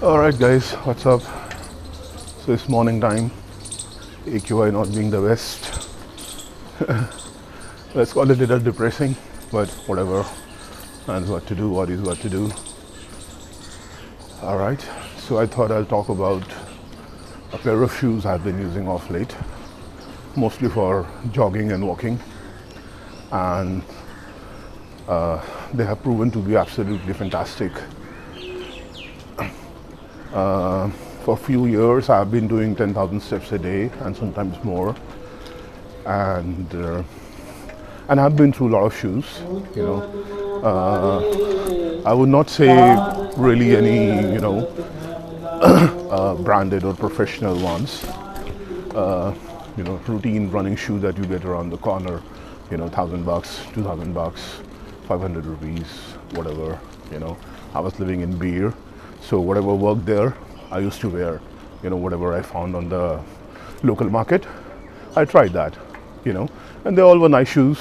Alright guys, what's up? So it's morning time, AQI not being the best. Let's call it a little depressing, but whatever. And what to do, what is what to do. Alright, so I thought I'll talk about a pair of shoes I've been using off late, mostly for jogging and walking. And they have proven to be absolutely fantastic. For a few years I've been doing 10,000 steps a day and sometimes more, and I've been through a lot of shoes, you know. I would not say really any, branded or professional ones. Routine running shoe that you get around the corner, $1,000, $2,000, 500 rupees, whatever. I was living in Beer, so whatever worked there, I used to wear, whatever I found on the local market. I tried that, and they all were nice shoes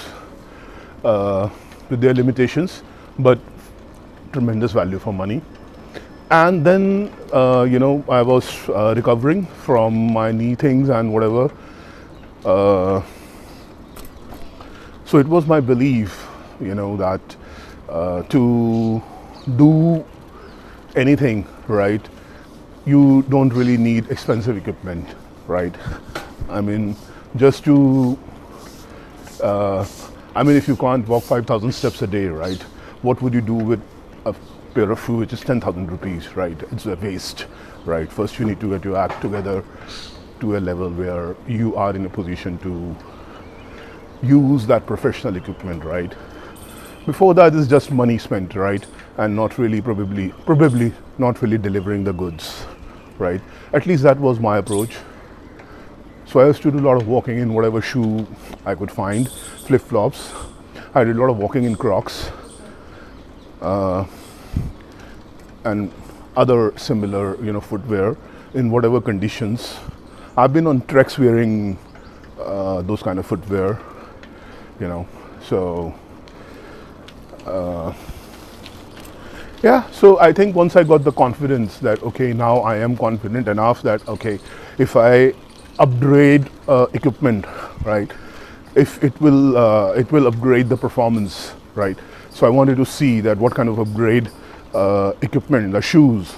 with their limitations, but tremendous value for money. And then, I was recovering from my knee things and whatever. So it was my belief, that to do anything right, you don't really need expensive equipment, right? I mean, just to, if you can't walk 5,000 steps a day, right? What would you do with a pair of shoes which is 10,000 rupees, right? It's a waste, right? First, you need to get your act together to a level where you are in a position to use that professional equipment, right? Before that is just money spent, right? And not really, probably not really delivering the goods, right? At least that was my approach. So I used to do a lot of walking in whatever shoe I could find, flip-flops. I did a lot of walking in Crocs and other similar, footwear in whatever conditions. I've been on treks wearing those kind of footwear, so yeah, so I think once I got the confidence that, okay, now I am confident enough that, okay, if I upgrade equipment, right, if it will upgrade the performance, right? So I wanted to see that what kind of upgrade equipment, the shoes,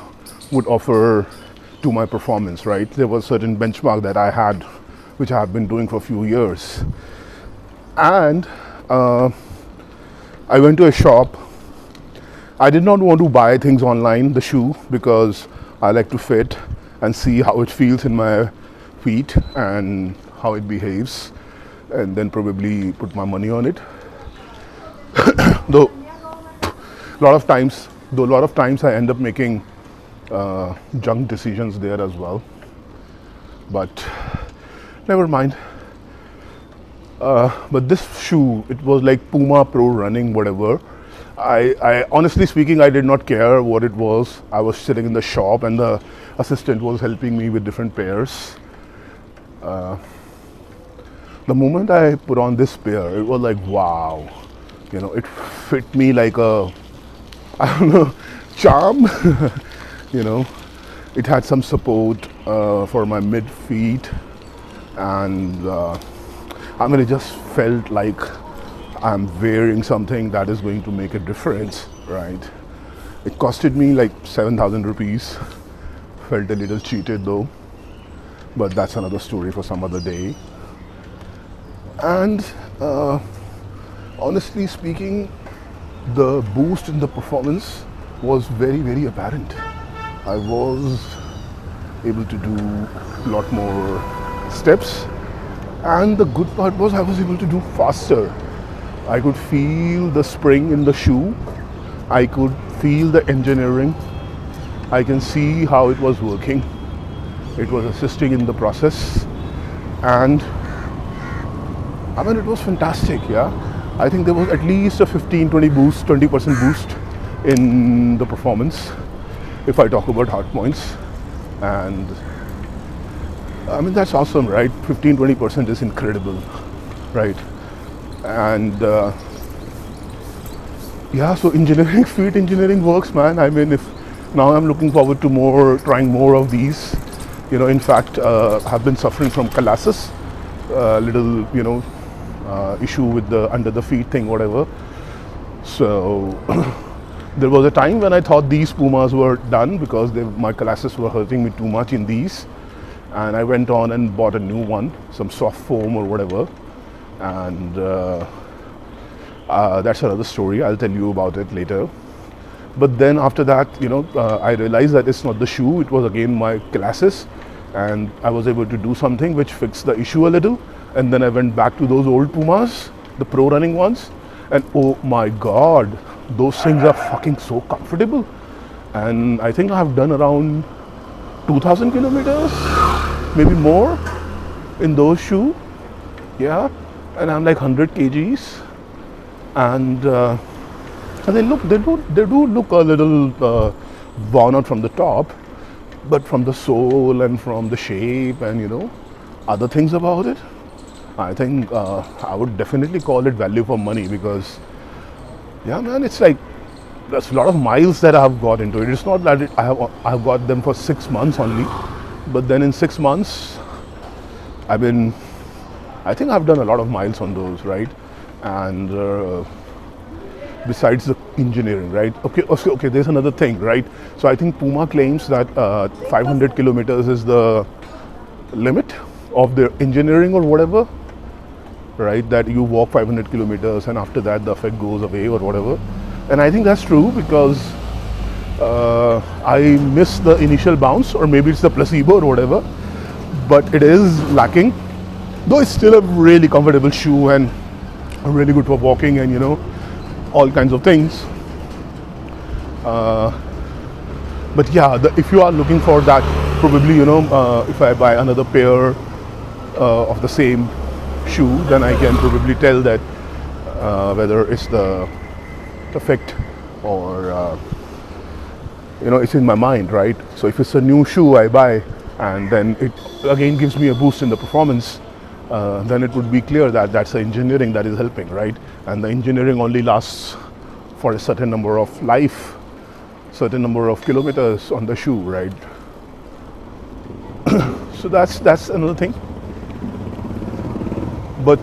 would offer to my performance, right? There was a certain benchmark that I had, which I have been doing for a few years. And I went to a shop. I did not want to buy things online, the shoe, because I like to fit and see how it feels in my feet and how it behaves, and then probably put my money on it. Though a lot of times I end up making junk decisions there as well, but never mind. But this shoe, it was like Puma Pro Running, whatever. I honestly speaking, I did not care what it was. I was sitting in the shop and the assistant was helping me with different pairs. The moment I put on this pair, it was like, wow, it fit me like a, I don't know, charm. It had some support for my mid feet, and it just felt like I'm wearing something that is going to make a difference, right? It costed me like 7,000 rupees. Felt a little cheated though, but that's another story for some other day. And honestly speaking, the boost in the performance was very, very apparent. I was able to do a lot more steps, and the good part was I was able to do faster. I could feel the spring in the shoe. I could feel the engineering. I can see how it was working. It was assisting in the process, and it was fantastic. Yeah, I think there was at least a 20% boost in the performance if I talk about hard points. And that's awesome, right? 15-20% is incredible, right? And yeah, so feet engineering works, man. If now I'm looking forward to trying more of these. In fact, I've been suffering from calluses, little, issue with the under the feet thing, whatever. So there was a time when I thought these Pumas were done because my calluses were hurting me too much in these, and I went on and bought a new one, some soft foam or whatever, and that's another story. I'll tell you about it later. But then after that, I realized that it's not the shoe, it was again my calluses, and I was able to do something which fixed the issue a little. And then I went back to those old Pumas, the pro running ones, and oh my god, those things are fucking so comfortable. And I think I've done around 2000 kilometers, maybe more, in those shoes. Yeah, and I'm like 100 kgs, and they do look a little worn out from the top, but from the sole and from the shape and other things about it, I think I would definitely call it value for money, because yeah man, it's like there's a lot of miles that I have got into it. It's not that I have got them for 6 months only, but then in 6 months I think I've done a lot of miles on those, right? And besides the engineering, right? Okay, there's another thing, right? So I think Puma claims that 500 kilometers is the limit of their engineering or whatever, right? That you walk 500 kilometers and after that the effect goes away or whatever. And I think that's true, because I missed the initial bounce, or maybe it's the placebo or whatever, but it is lacking. Though it's still a really comfortable shoe and really good for walking and all kinds of things. But yeah, if you are looking for that, probably if I buy another pair of the same shoe, then I can probably tell that whether it's the effect or it's in my mind, right? So if it's a new shoe I buy and then it again gives me a boost in the performance, then it would be clear that that's the engineering that is helping, right? And the engineering only lasts for a certain number of certain number of kilometers on the shoe, right? So that's another thing. But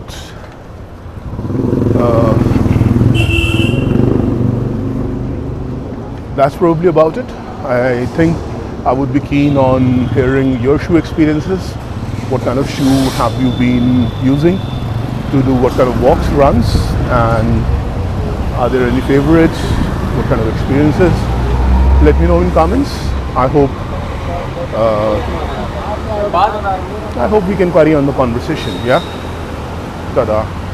that's probably about it. I think I would be keen on hearing your shoe experiences. What kind of shoe have you been using to do what kind of walks, runs, and are there any favorites? What kind of experiences? Let me know in comments. I hope we can carry on the conversation. Yeah. Ta-da.